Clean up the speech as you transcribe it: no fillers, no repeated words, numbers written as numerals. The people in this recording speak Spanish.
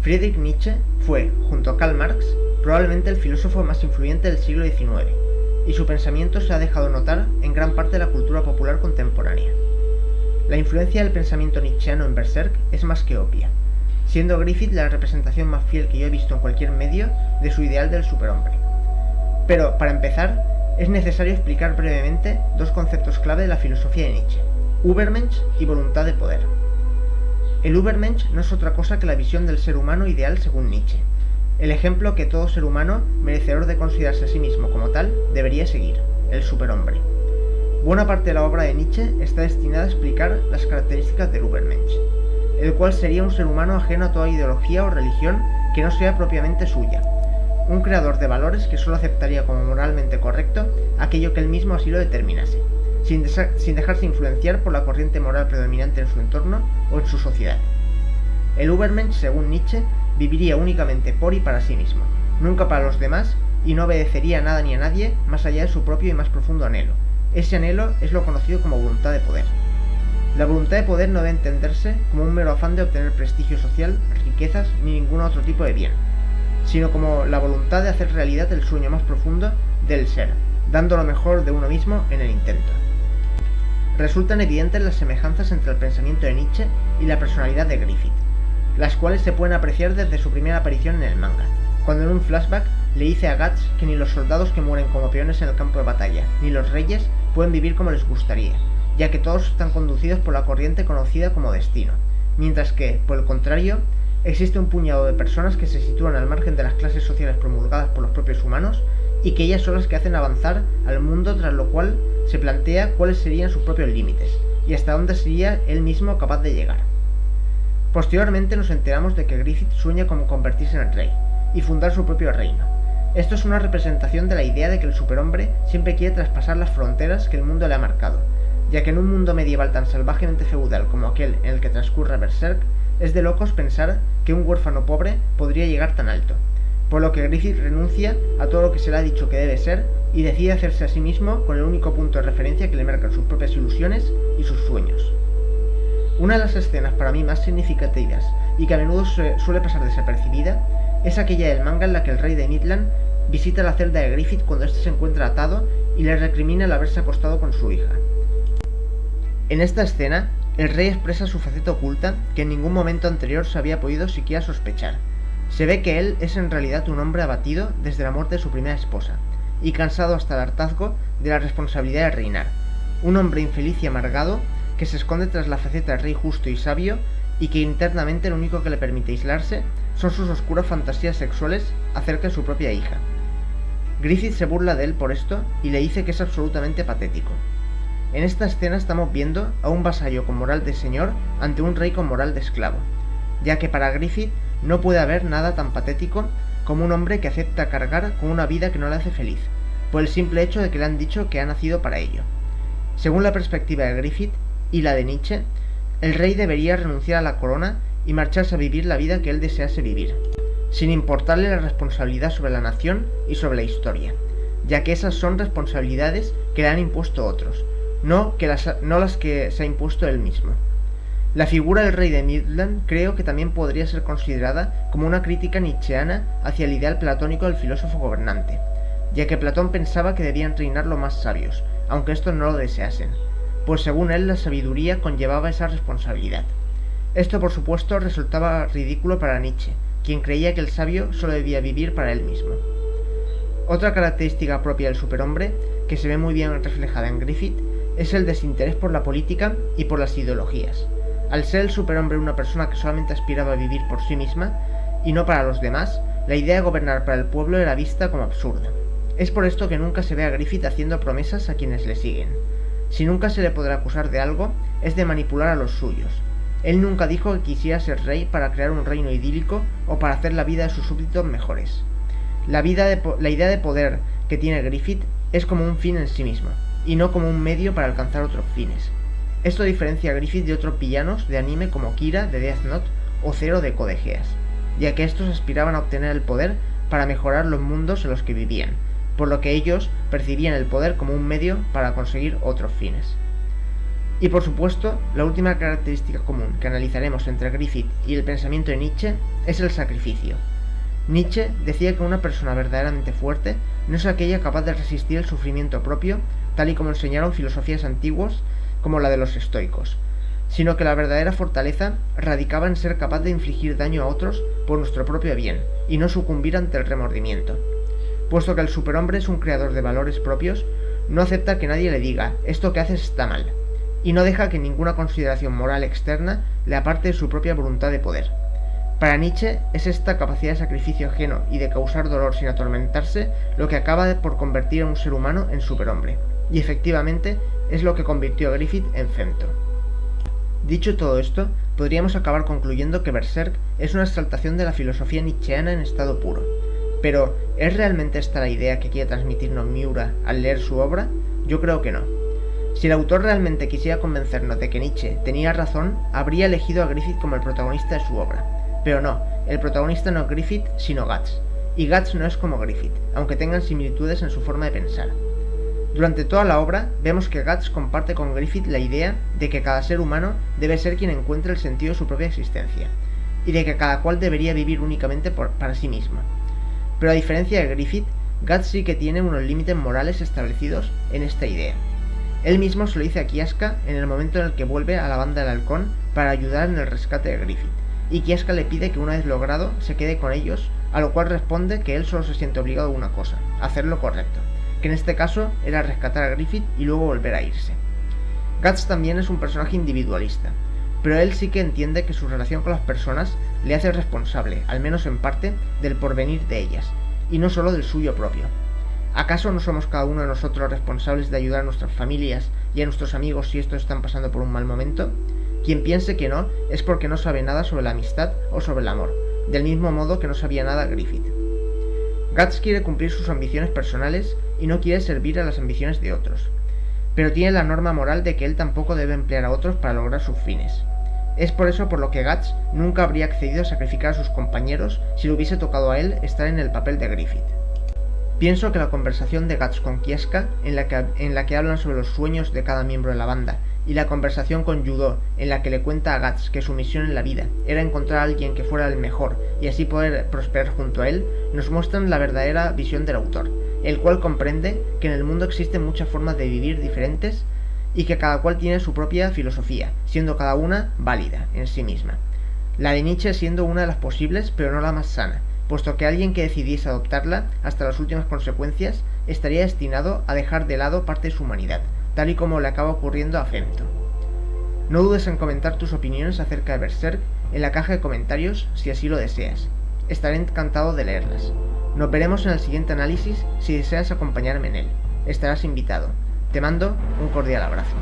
Friedrich Nietzsche fue, junto a Karl Marx, probablemente el filósofo más influyente del siglo XIX, y su pensamiento se ha dejado notar en gran parte de la cultura popular contemporánea. La influencia del pensamiento nietzscheano en Berserk es más que obvia, siendo Griffith la representación más fiel que yo he visto en cualquier medio de su ideal del superhombre. Pero, para empezar, es necesario explicar brevemente dos conceptos clave de la filosofía de Nietzsche: Übermensch y voluntad de poder. El Übermensch no es otra cosa que la visión del ser humano ideal según Nietzsche, el ejemplo que todo ser humano, merecedor de considerarse a sí mismo como tal, debería seguir, el superhombre. Buena parte de la obra de Nietzsche está destinada a explicar las características del Übermensch, el cual sería un ser humano ajeno a toda ideología o religión que no sea propiamente suya, un creador de valores que solo aceptaría como moralmente correcto aquello que él mismo así lo determinase, sin dejarse influenciar por la corriente moral predominante en su entorno o en su sociedad. El Übermensch, según Nietzsche, viviría únicamente por y para sí mismo, nunca para los demás, y no obedecería a nada ni a nadie más allá de su propio y más profundo anhelo. Ese anhelo es lo conocido como voluntad de poder. La voluntad de poder no debe entenderse como un mero afán de obtener prestigio social, riquezas ni ningún otro tipo de bien, sino como la voluntad de hacer realidad el sueño más profundo del ser, dando lo mejor de uno mismo en el intento. Resultan evidentes las semejanzas entre el pensamiento de Nietzsche y la personalidad de Griffith, las cuales se pueden apreciar desde su primera aparición en el manga, cuando en un flashback le dice a Guts que ni los soldados que mueren como peones en el campo de batalla, ni los reyes pueden vivir como les gustaría, ya que todos están conducidos por la corriente conocida como destino, mientras que, por el contrario, existe un puñado de personas que se sitúan al margen de las clases sociales promulgadas por los propios humanos y que ellas son las que hacen avanzar al mundo, tras lo cual se plantea cuáles serían sus propios límites y hasta dónde sería él mismo capaz de llegar. Posteriormente nos enteramos de que Griffith sueña con convertirse en rey y fundar su propio reino. Esto es una representación de la idea de que el superhombre siempre quiere traspasar las fronteras que el mundo le ha marcado, ya que en un mundo medieval tan salvajemente feudal como aquel en el que transcurre Berserk, es de locos pensar que un huérfano pobre podría llegar tan alto, por lo que Griffith renuncia a todo lo que se le ha dicho que debe ser y decide hacerse a sí mismo con el único punto de referencia que le marcan sus propias ilusiones y sus sueños. Una de las escenas para mí más significativas y que a menudo suele pasar desapercibida es aquella del manga en la que el rey de Midland visita la celda de Griffith cuando éste se encuentra atado y le recrimina el haberse acostado con su hija. En esta escena, el rey expresa su faceta oculta que en ningún momento anterior se había podido siquiera sospechar. Se ve que él es en realidad un hombre abatido desde la muerte de su primera esposa y cansado hasta el hartazgo de la responsabilidad de reinar, un hombre infeliz y amargado que se esconde tras la faceta de rey justo y sabio y que internamente lo único que le permite aislarse son sus oscuras fantasías sexuales acerca de su propia hija. Griffith se burla de él por esto y le dice que es absolutamente patético. En esta escena estamos viendo a un vasallo con moral de señor ante un rey con moral de esclavo, ya que para Griffith no puede haber nada tan patético como un hombre que acepta cargar con una vida que no le hace feliz, por el simple hecho de que le han dicho que ha nacido para ello. Según la perspectiva de Griffith y la de Nietzsche, el rey debería renunciar a la corona y marcharse a vivir la vida que él desease vivir, sin importarle la responsabilidad sobre la nación y sobre la historia, ya que esas son responsabilidades que le han impuesto otros, no las que se ha impuesto él mismo. La figura del rey de Midland creo que también podría ser considerada como una crítica nietzscheana hacia el ideal platónico del filósofo gobernante, ya que Platón pensaba que debían reinar los más sabios, aunque estos no lo deseasen, pues según él la sabiduría conllevaba esa responsabilidad. Esto por supuesto resultaba ridículo para Nietzsche, quien creía que el sabio solo debía vivir para él mismo. Otra característica propia del superhombre, que se ve muy bien reflejada en Griffith, es el desinterés por la política y por las ideologías. Al ser el superhombre una persona que solamente aspiraba a vivir por sí misma y no para los demás, la idea de gobernar para el pueblo era vista como absurda. Es por esto que nunca se ve a Griffith haciendo promesas a quienes le siguen. Si nunca se le podrá acusar de algo, es de manipular a los suyos. Él nunca dijo que quisiera ser rey para crear un reino idílico o para hacer la vida de sus súbditos mejores. La idea de poder que tiene Griffith es como un fin en sí mismo, y no como un medio para alcanzar otros fines. Esto diferencia a Griffith de otros villanos de anime como Kira de Death Note o Zero de Code Geass, ya que estos aspiraban a obtener el poder para mejorar los mundos en los que vivían, por lo que ellos percibían el poder como un medio para conseguir otros fines. Y por supuesto, la última característica común que analizaremos entre Griffith y el pensamiento de Nietzsche es el sacrificio. Nietzsche decía que una persona verdaderamente fuerte no es aquella capaz de resistir el sufrimiento propio, tal y como enseñaron filosofías antiguas como la de los estoicos, sino que la verdadera fortaleza radicaba en ser capaz de infligir daño a otros por nuestro propio bien y no sucumbir ante el remordimiento. Puesto que el superhombre es un creador de valores propios, no acepta que nadie le diga «esto que haces está mal», y no deja que ninguna consideración moral externa le aparte de su propia voluntad de poder. Para Nietzsche es esta capacidad de sacrificio ajeno y de causar dolor sin atormentarse lo que acaba por convertir a un ser humano en superhombre, y efectivamente es lo que convirtió a Griffith en Femto. Dicho todo esto, podríamos acabar concluyendo que Berserk es una exaltación de la filosofía nietzscheana en estado puro. Pero, ¿es realmente esta la idea que quiere transmitirnos Miura al leer su obra? Yo creo que no. Si el autor realmente quisiera convencernos de que Nietzsche tenía razón, habría elegido a Griffith como el protagonista de su obra. Pero no, el protagonista no es Griffith, sino Guts. Y Guts no es como Griffith, aunque tengan similitudes en su forma de pensar. Durante toda la obra, vemos que Guts comparte con Griffith la idea de que cada ser humano debe ser quien encuentre el sentido de su propia existencia, y de que cada cual debería vivir únicamente para sí mismo. Pero a diferencia de Griffith, Guts sí que tiene unos límites morales establecidos en esta idea. Él mismo se lo dice a Kiaska en el momento en el que vuelve a la banda del halcón para ayudar en el rescate de Griffith, y Kiaska le pide que una vez logrado se quede con ellos, a lo cual responde que él solo se siente obligado a una cosa, hacer lo correcto, que en este caso era rescatar a Griffith y luego volver a irse. Guts también es un personaje individualista, pero él sí que entiende que su relación con las personas le hace responsable, al menos en parte, del porvenir de ellas, y no solo del suyo propio. ¿Acaso no somos cada uno de nosotros responsables de ayudar a nuestras familias y a nuestros amigos si estos están pasando por un mal momento? Quien piense que no es porque no sabe nada sobre la amistad o sobre el amor, del mismo modo que no sabía nada Griffith. Guts quiere cumplir sus ambiciones personales y no quiere servir a las ambiciones de otros, pero tiene la norma moral de que él tampoco debe emplear a otros para lograr sus fines. Es por eso por lo que Guts nunca habría accedido a sacrificar a sus compañeros si le hubiese tocado a él estar en el papel de Griffith. Pienso que la conversación de Guts con Kiaska, en la que hablan sobre los sueños de cada miembro de la banda, y la conversación con Yudo, en la que le cuenta a Guts que su misión en la vida era encontrar a alguien que fuera el mejor y así poder prosperar junto a él, nos muestran la verdadera visión del autor, el cual comprende que en el mundo existen muchas formas de vivir diferentes y que cada cual tiene su propia filosofía, siendo cada una válida en sí misma. La de Nietzsche siendo una de las posibles, pero no la más sana, puesto que alguien que decidiese adoptarla hasta las últimas consecuencias estaría destinado a dejar de lado parte de su humanidad, tal y como le acaba ocurriendo a Femto. No dudes en comentar tus opiniones acerca de Berserk en la caja de comentarios si así lo deseas. Estaré encantado de leerlas. Nos veremos en el siguiente análisis si deseas acompañarme en él. Estarás invitado. Te mando un cordial abrazo.